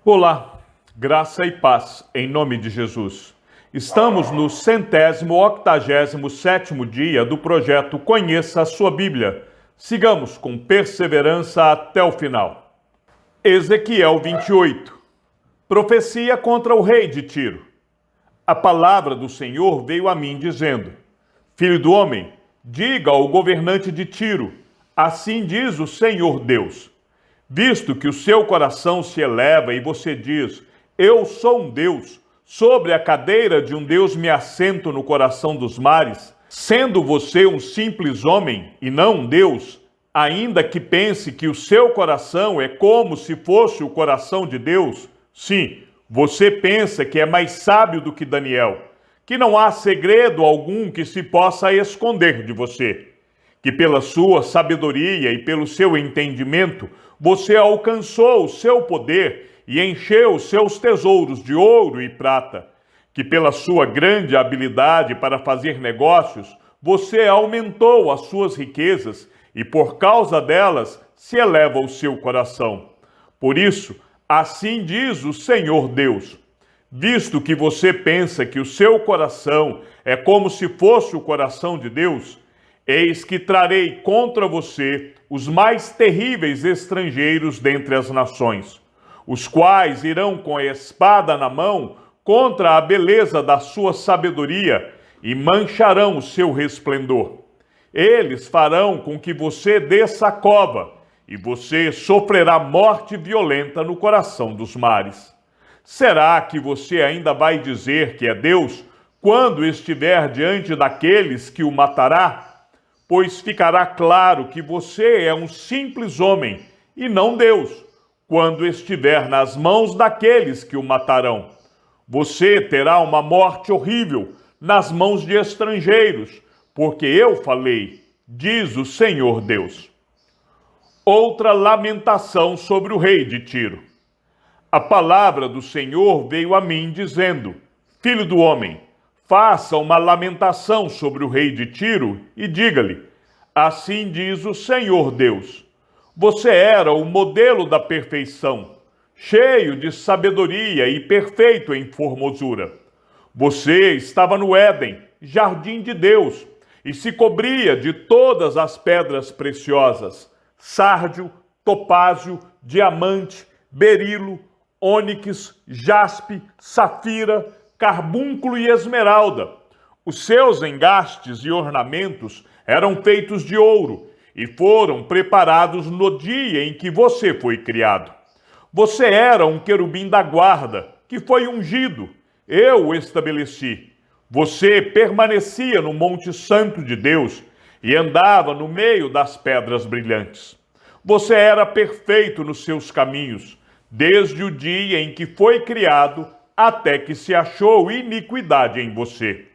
Olá, graça e paz em nome de Jesus. Estamos no 187º dia do projeto Conheça a Sua Bíblia. Sigamos com perseverança até o final. Ezequiel 28. Profecia contra o rei de Tiro. A palavra do Senhor veio a mim dizendo: Filho do homem, diga ao governante de Tiro, assim diz o Senhor Deus. Visto que o seu coração se eleva e você diz, eu sou um Deus, sobre a cadeira de um Deus me assento no coração dos mares, sendo você um simples homem e não um Deus, ainda que pense que o seu coração é como se fosse o coração de Deus, sim, você pensa que é mais sábio do que Daniel, que não há segredo algum que se possa esconder de você, que pela sua sabedoria e pelo seu entendimento você alcançou o seu poder e encheu os seus tesouros de ouro e prata, que pela sua grande habilidade para fazer negócios você aumentou as suas riquezas e por causa delas se eleva o seu coração. Por isso, assim diz o Senhor Deus: visto que você pensa que o seu coração é como se fosse o coração de Deus, eis que trarei contra você os mais terríveis estrangeiros dentre as nações, os quais irão com a espada na mão contra a beleza da sua sabedoria e mancharão o seu resplendor. Eles farão com que você desça a cova e você sofrerá morte violenta no coração dos mares. Será que você ainda vai dizer que é Deus quando estiver diante daqueles que o matará? Pois ficará claro que você é um simples homem e não Deus, quando estiver nas mãos daqueles que o matarão. Você terá uma morte horrível nas mãos de estrangeiros, porque eu falei, diz o Senhor Deus. Outra lamentação sobre o rei de Tiro. A palavra do Senhor veio a mim dizendo: Filho do homem, faça uma lamentação sobre o rei de Tiro e diga-lhe: assim diz o Senhor Deus. Você era o modelo da perfeição, cheio de sabedoria e perfeito em formosura. Você estava no Éden, jardim de Deus, e se cobria de todas as pedras preciosas: sárdio, topázio, diamante, berilo, ônix, jaspe, safira, carbúnculo e esmeralda. Os seus engastes e ornamentos eram feitos de ouro e foram preparados no dia em que você foi criado. Você era um querubim da guarda, que foi ungido. Eu o estabeleci. Você permanecia no Monte Santo de Deus e andava no meio das pedras brilhantes. Você era perfeito nos seus caminhos, desde o dia em que foi criado até que se achou iniquidade em você.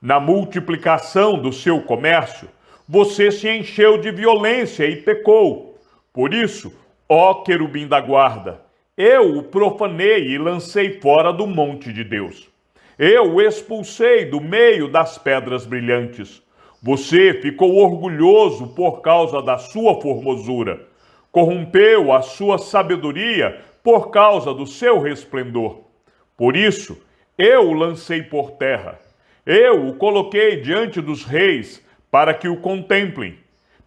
Na multiplicação do seu comércio, você se encheu de violência e pecou. Por isso, ó querubim da guarda, eu o profanei e lancei fora do monte de Deus. Eu o expulsei do meio das pedras brilhantes. Você ficou orgulhoso por causa da sua formosura. Corrompeu a sua sabedoria por causa do seu resplendor. Por isso, eu o lancei por terra. Eu o coloquei diante dos reis para que o contemplem.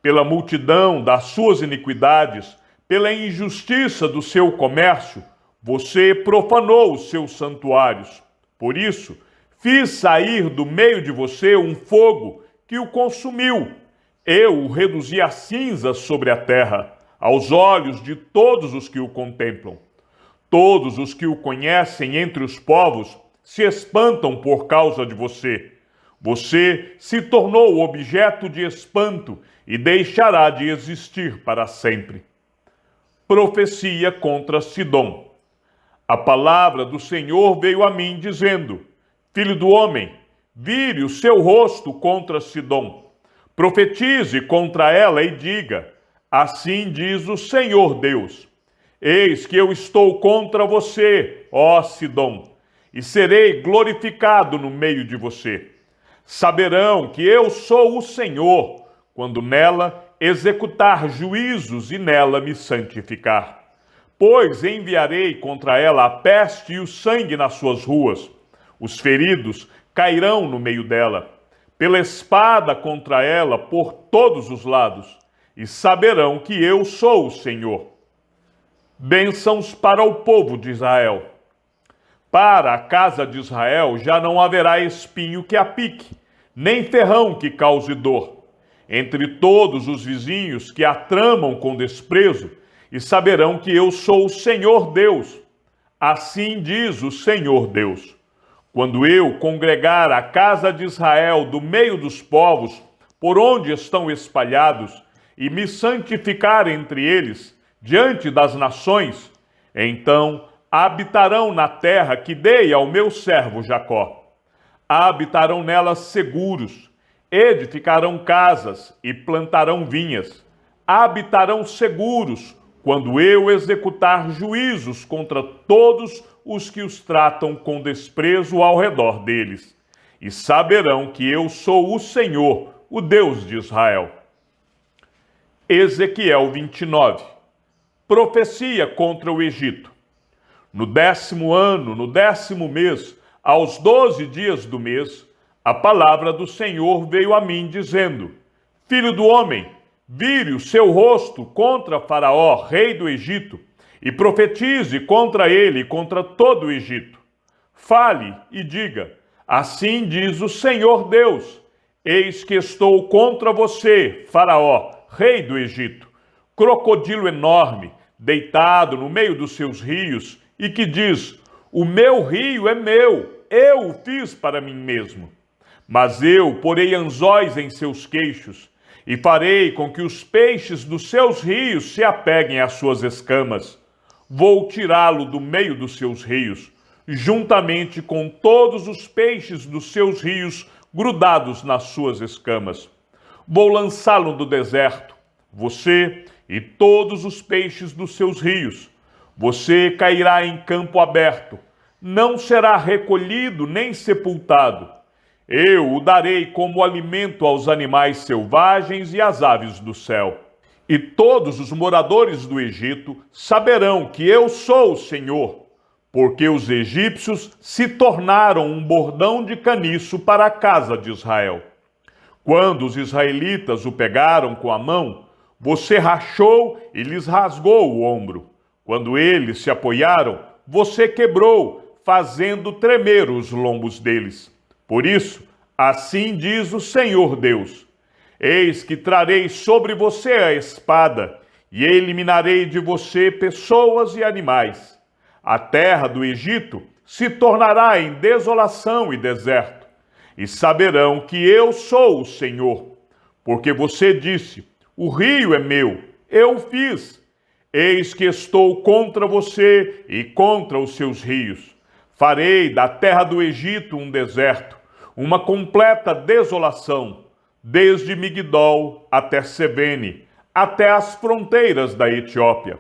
Pela multidão das suas iniquidades, pela injustiça do seu comércio, você profanou os seus santuários. Por isso, fiz sair do meio de você um fogo que o consumiu. Eu o reduzi a cinzas sobre a terra, aos olhos de todos os que o contemplam. Todos os que o conhecem entre os povos se espantam por causa de você. Você se tornou objeto de espanto e deixará de existir para sempre. Profecia contra Sidom. A palavra do Senhor veio a mim dizendo: Filho do homem, vire o seu rosto contra Sidom. Profetize contra ela e diga: assim diz o Senhor Deus. Eis que eu estou contra você, ó Sidom, e serei glorificado no meio de você. Saberão que eu sou o Senhor, quando nela executar juízos e nela me santificar. pois enviarei contra ela a peste e o sangue nas suas ruas. Os feridos cairão no meio dela, pela espada contra ela por todos os lados, e saberão que eu sou o Senhor. Bênçãos para o povo de Israel. Para a casa de Israel já não haverá espinho que a pique, nem ferrão que cause dor. Entre todos os vizinhos que a tramam com desprezo, e saberão que eu sou o Senhor Deus. Assim diz o Senhor Deus. Quando eu congregar a casa de Israel do meio dos povos, por onde estão espalhados, e me santificar entre eles, diante das nações, então habitarão na terra que dei ao meu servo Jacó. Habitarão nelas seguros, edificarão casas e plantarão vinhas. Habitarão seguros, quando eu executar juízos contra todos os que os tratam com desprezo ao redor deles. E saberão que eu sou o Senhor, o Deus de Israel. Ezequiel 29. Profecia contra o Egito. No 10º ano, no 10º mês, aos 12 dias do mês, a palavra do Senhor veio a mim, dizendo: Filho do homem, vire o seu rosto contra Faraó, rei do Egito, e profetize contra ele e contra todo o Egito. Fale e diga: assim diz o Senhor Deus: eis que estou contra você, Faraó, rei do Egito, crocodilo enorme, deitado no meio dos seus rios, e que diz: o meu rio é meu, eu o fiz para mim mesmo. Mas eu porei anzóis em seus queixos, e farei com que os peixes dos seus rios se apeguem às suas escamas. Vou tirá-lo do meio dos seus rios, juntamente com todos os peixes dos seus rios grudados nas suas escamas. Vou lançá-lo no deserto, você e todos os peixes dos seus rios. Você cairá em campo aberto, não será recolhido nem sepultado. Eu o darei como alimento aos animais selvagens e às aves do céu. E todos os moradores do Egito saberão que eu sou o Senhor, porque os egípcios se tornaram um bordão de caniço para a casa de Israel. Quando os israelitas o pegaram com a mão, você rachou e lhes rasgou o ombro. Quando eles se apoiaram, você quebrou, fazendo tremer os lombos deles. Por isso, assim diz o Senhor Deus: eis que trarei sobre você a espada, e eliminarei de você pessoas e animais. A terra do Egito se tornará em desolação e deserto, e saberão que eu sou o Senhor. Porque você disse: o rio é meu, eu o fiz. Eis que estou contra você e contra os seus rios. Farei da terra do Egito um deserto, uma completa desolação, desde Migdol até Sevene, até as fronteiras da Etiópia.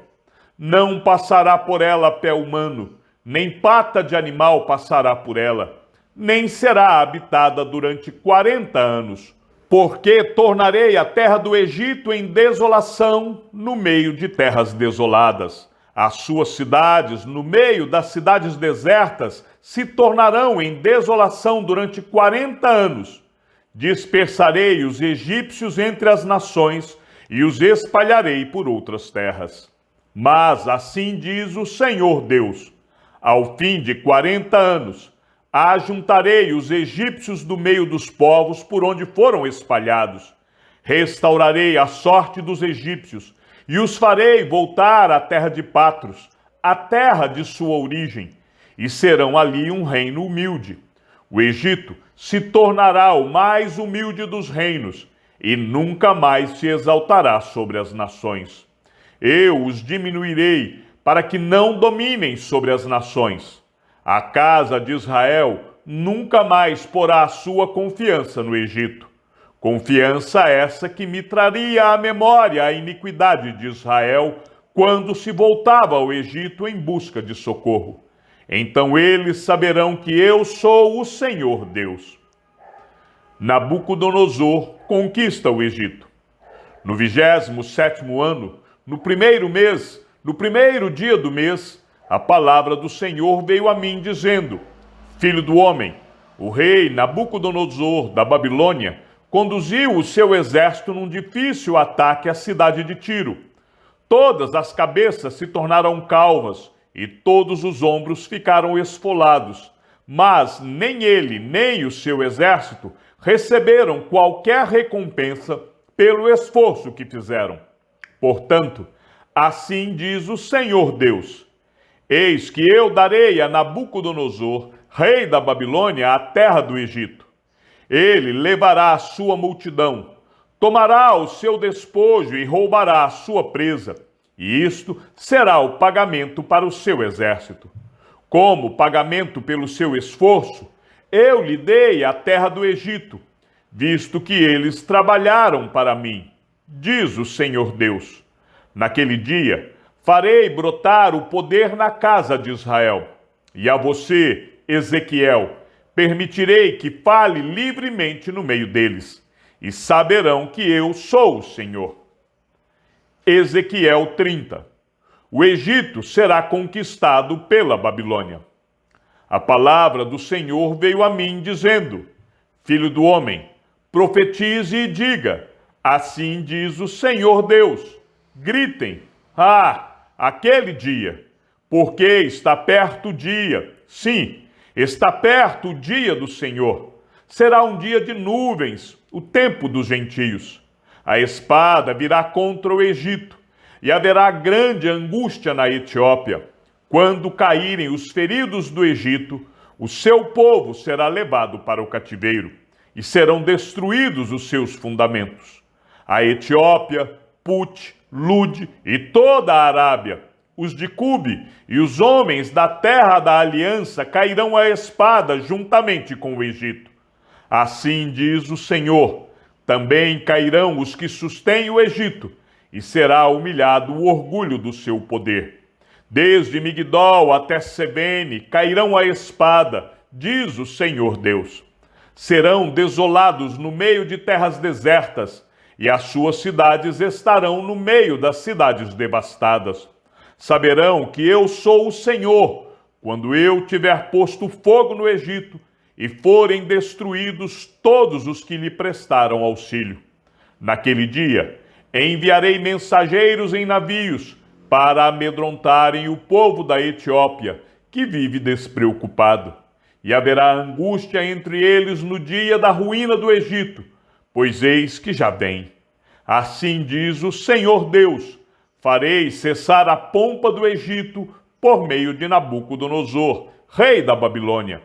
Não passará por ela pé humano, nem pata de animal passará por ela, nem será habitada durante 40 anos, porque tornarei a terra do Egito em desolação no meio de terras desoladas. As suas cidades, no meio das cidades desertas, se tornarão em desolação durante 40 anos. Dispersarei os egípcios entre as nações e os espalharei por outras terras. Mas assim diz o Senhor Deus: ao fim de 40 anos, ajuntarei os egípcios do meio dos povos por onde foram espalhados. Restaurarei a sorte dos egípcios e os farei voltar à terra de Patros, a terra de sua origem, e serão ali um reino humilde. O Egito se tornará o mais humilde dos reinos e nunca mais se exaltará sobre as nações. Eu os diminuirei para que não dominem sobre as nações. A casa de Israel nunca mais porá a sua confiança no Egito. Confiança essa que me traria à memória a iniquidade de Israel quando se voltava ao Egito em busca de socorro. Então eles saberão que eu sou o Senhor Deus. Nabucodonosor conquista o Egito. No 27º ano, no 1º mês, No primeiro dia do mês, a palavra do Senhor veio a mim, dizendo: Filho do homem, o rei Nabucodonosor da Babilônia conduziu o seu exército num difícil ataque à cidade de Tiro. Todas as cabeças se tornaram calvas e todos os ombros ficaram esfolados, mas nem ele nem o seu exército receberam qualquer recompensa pelo esforço que fizeram. Portanto, assim diz o Senhor Deus: Eis que eu darei a Nabucodonosor, rei da Babilônia, a terra do Egito. Ele levará a sua multidão, tomará o seu despojo e roubará a sua presa, e isto será o pagamento para o seu exército. Como pagamento pelo seu esforço, eu lhe dei a terra do Egito, visto que eles trabalharam para mim, diz o Senhor Deus. Naquele dia, farei brotar o poder na casa de Israel, e a você, Ezequiel, permitirei que fale livremente no meio deles, e saberão que eu sou o Senhor. Ezequiel 30. O Egito será conquistado pela Babilônia. A palavra do Senhor veio a mim, dizendo: Filho do homem, profetize e diga: Assim diz o Senhor Deus. Gritem: aquele dia, porque está perto o dia. Sim, está perto o dia do Senhor. Será um dia de nuvens, o tempo dos gentios. A espada virá contra o Egito, e haverá grande angústia na Etiópia. Quando caírem os feridos do Egito, o seu povo será levado para o cativeiro, e serão destruídos os seus fundamentos. A Etiópia, Put, Lud e toda a Arábia, os de Cube e os homens da terra da aliança cairão à espada juntamente com o Egito. Assim diz o Senhor: também cairão os que sustêm o Egito, e será humilhado o orgulho do seu poder. Desde Migdol até Sevene cairão à espada, diz o Senhor Deus. Serão desolados no meio de terras desertas, e as suas cidades estarão no meio das cidades devastadas. Saberão que eu sou o Senhor, quando eu tiver posto fogo no Egito e forem destruídos todos os que lhe prestaram auxílio. Naquele dia, enviarei mensageiros em navios para amedrontarem o povo da Etiópia, que vive despreocupado. E haverá angústia entre eles no dia da ruína do Egito, pois eis que já vem. Assim diz o Senhor Deus: farei cessar a pompa do Egito por meio de Nabucodonosor, rei da Babilônia.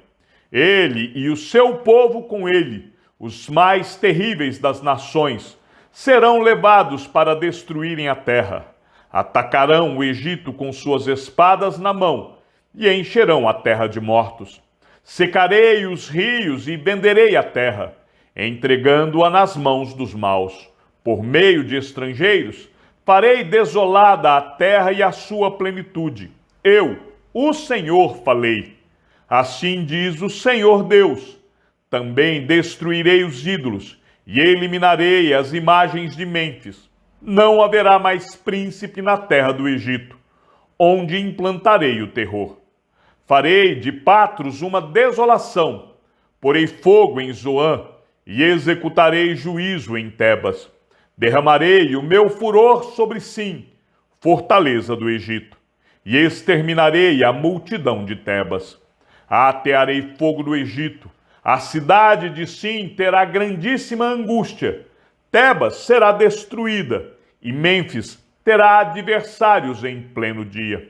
Ele e o seu povo com ele, os mais terríveis das nações, serão levados para destruírem a terra. Atacarão o Egito com suas espadas na mão e encherão a terra de mortos. Secarei os rios e venderei a terra, entregando-a nas mãos dos maus. Por meio de estrangeiros, farei desolada a terra e a sua plenitude. Eu, o Senhor, falei. Assim diz o Senhor Deus: também destruirei os ídolos e eliminarei as imagens de Mênfis. Não haverá mais príncipe na terra do Egito, onde implantarei o terror. Farei de Patros uma desolação, porei fogo em Zoã e executarei juízo em Tebas. Derramarei o meu furor sobre Sim, fortaleza do Egito, e exterminarei a multidão de Tebas. Atearei fogo no Egito, a cidade de Sim terá grandíssima angústia. Tebas será destruída, e Mênfis terá adversários em pleno dia.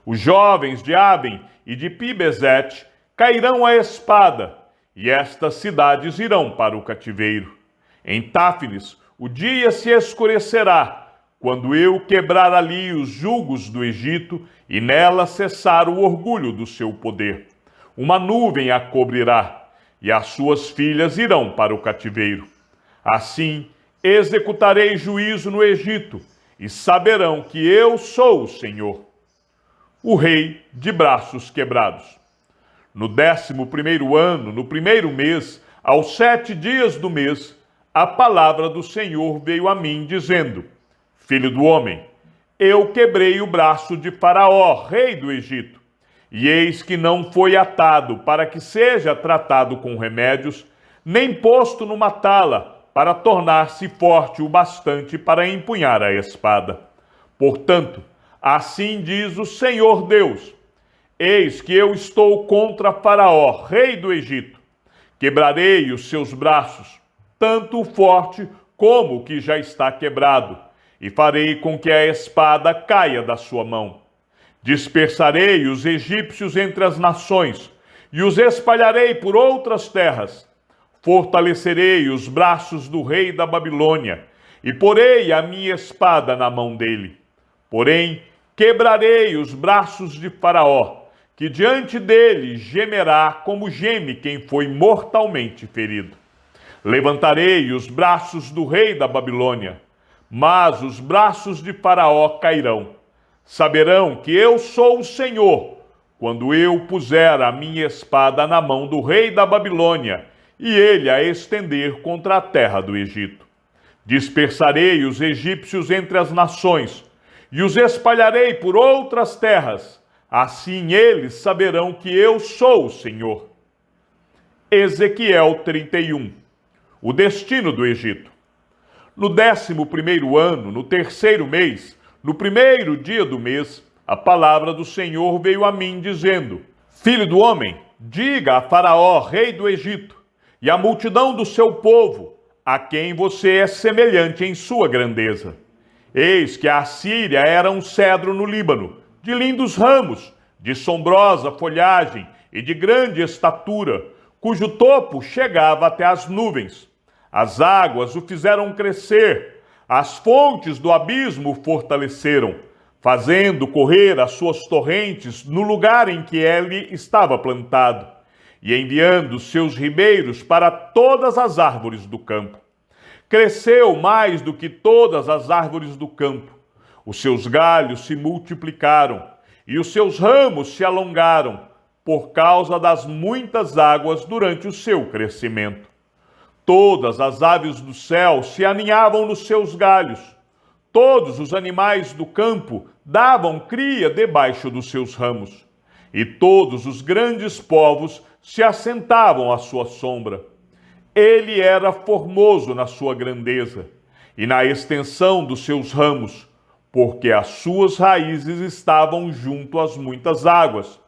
Os jovens de Aben e de Pibesete cairão à espada, e estas cidades irão para o cativeiro. Em Táfilis, o dia se escurecerá, quando eu quebrar ali os jugos do Egito e nela cessar o orgulho do seu poder. Uma nuvem a cobrirá, e as suas filhas irão para o cativeiro. Assim, executarei juízo no Egito, e saberão que eu sou o Senhor. O rei de braços quebrados. No 11º ano, no primeiro mês, aos 7 dias do mês, a palavra do Senhor veio a mim, dizendo: Filho do homem, eu quebrei o braço de Faraó, rei do Egito, e eis que não foi atado para que seja tratado com remédios, nem posto numa tala para tornar-se forte o bastante para empunhar a espada. Portanto, assim diz o Senhor Deus: eis que eu estou contra Faraó, rei do Egito. Quebrarei os seus braços, tanto o forte como o que já está quebrado, e farei com que a espada caia da sua mão. Dispersarei os egípcios entre as nações, e os espalharei por outras terras. Fortalecerei os braços do rei da Babilônia, e porei a minha espada na mão dele. Porém, quebrarei os braços de Faraó, que diante dele gemerá como geme quem foi mortalmente ferido. Levantarei os braços do rei da Babilônia, mas os braços de Faraó cairão. Saberão que eu sou o Senhor, quando eu puser a minha espada na mão do rei da Babilônia, e ele a estender contra a terra do Egito. Dispersarei os egípcios entre as nações, e os espalharei por outras terras. Assim eles saberão que eu sou o Senhor. Ezequiel 31. O destino do Egito. No 11º ano, no 3º mês, no 1º dia do mês, a palavra do Senhor veio a mim, dizendo: Filho do homem, diga a Faraó, rei do Egito, e à multidão do seu povo, a quem você é semelhante em sua grandeza. Eis que a Assíria era um cedro no Líbano, de lindos ramos, de sombrosa folhagem e de grande estatura, cujo topo chegava até as nuvens. As águas o fizeram crescer, as fontes do abismo o fortaleceram, fazendo correr as suas torrentes no lugar em que ele estava plantado, e enviando seus ribeiros para todas as árvores do campo. Cresceu mais do que todas as árvores do campo. Os seus galhos se multiplicaram, e os seus ramos se alongaram, por causa das muitas águas durante o seu crescimento. Todas as aves do céu se aninhavam nos seus galhos. Todos os animais do campo davam cria debaixo dos seus ramos. E todos os grandes povos se assentavam à sua sombra. Ele era formoso na sua grandeza e na extensão dos seus ramos, porque as suas raízes estavam junto às muitas águas.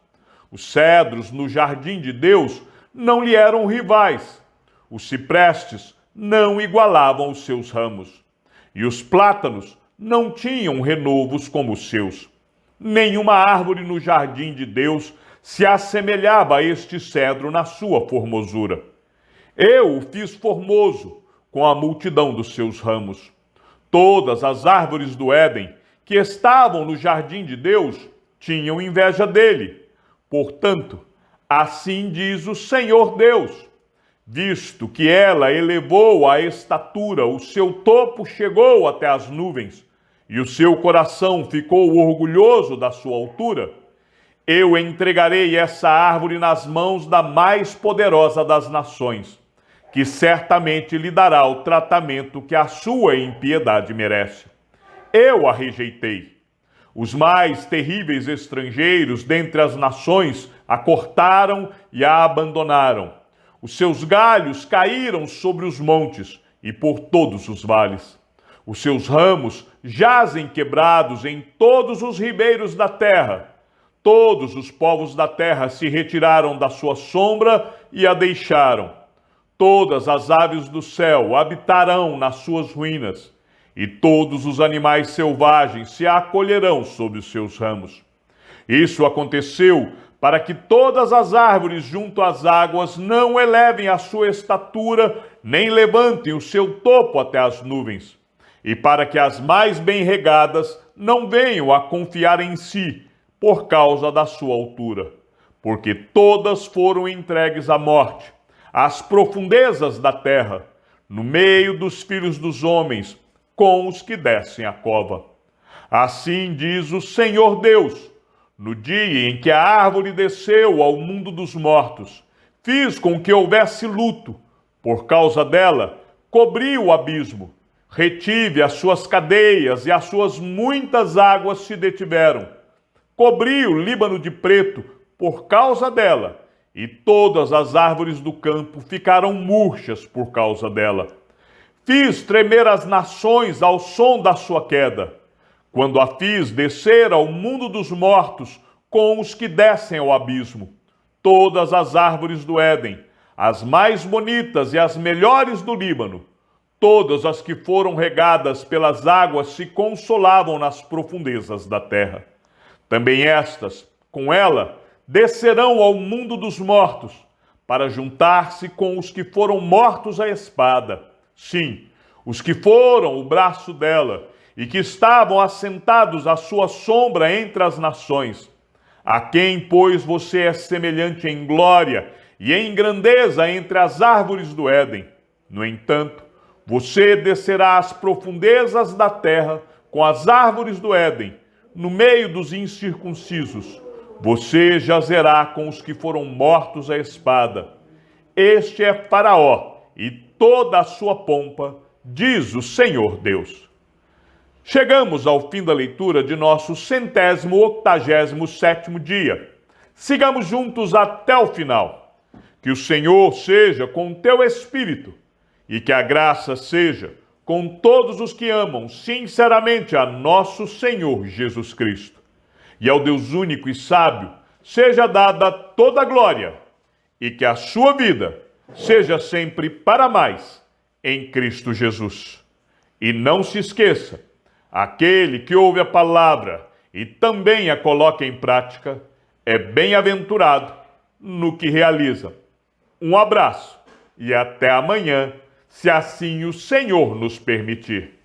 Os cedros no jardim de Deus não lhe eram rivais. Os ciprestes não igualavam os seus ramos. E os plátanos não tinham renovos como os seus. Nenhuma árvore no jardim de Deus se assemelhava a este cedro na sua formosura. Eu o fiz formoso com a multidão dos seus ramos. Todas as árvores do Éden que estavam no jardim de Deus tinham inveja dele. Portanto, assim diz o Senhor Deus: visto que ela elevou a estatura, o seu topo chegou até as nuvens, e o seu coração ficou orgulhoso da sua altura, eu entregarei essa árvore nas mãos da mais poderosa das nações, que certamente lhe dará o tratamento que a sua impiedade merece. Eu a rejeitei. Os mais terríveis estrangeiros dentre as nações a cortaram e a abandonaram. Os seus galhos caíram sobre os montes e por todos os vales. Os seus ramos jazem quebrados em todos os ribeiros da terra. Todos os povos da terra se retiraram da sua sombra e a deixaram. Todas as aves do céu habitarão nas suas ruínas, e todos os animais selvagens se acolherão sob os seus ramos. Isso aconteceu para que todas as árvores junto às águas não elevem a sua estatura, nem levantem o seu topo até as nuvens, e para que as mais bem regadas não venham a confiar em si, por causa da sua altura, porque todas foram entregues à morte, às profundezas da terra, no meio dos filhos dos homens, com os que descem a cova. Assim diz o Senhor Deus: no dia em que a árvore desceu ao mundo dos mortos, fiz com que houvesse luto. Por causa dela, cobri o abismo, Retive as suas cadeias e as suas muitas águas se detiveram. Cobri o Líbano de preto por causa dela, e todas as árvores do campo ficaram murchas por causa dela. Fiz tremer as nações ao som da sua queda, quando a fiz descer ao mundo dos mortos com os que descem ao abismo. Todas as árvores do Éden, as mais bonitas e as melhores do Líbano, todas as que foram regadas pelas águas se consolavam nas profundezas da terra. Também estas, com ela, descerão ao mundo dos mortos, para juntar-se com os que foram mortos à espada. Sim, os que foram o braço dela, e que estavam assentados à sua sombra entre as nações. A quem, pois, você é semelhante em glória e em grandeza entre as árvores do Éden. No entanto, você descerá às profundezas da terra com as árvores do Éden, no meio dos incircuncisos. Você jazerá com os que foram mortos à espada. Este é Faraó e toda a sua pompa, diz o Senhor Deus. Chegamos ao fim da leitura de nosso 187º dia. Sigamos juntos até o final. Que o Senhor seja com teu espírito e que a graça seja com todos os que amam sinceramente a nosso Senhor Jesus Cristo. E ao Deus único e sábio seja dada toda a glória e que a sua vida seja sempre para mais em Cristo Jesus. E não se esqueça, aquele que ouve a palavra e também a coloca em prática é bem-aventurado no que realiza. Um abraço e até amanhã, se assim o Senhor nos permitir.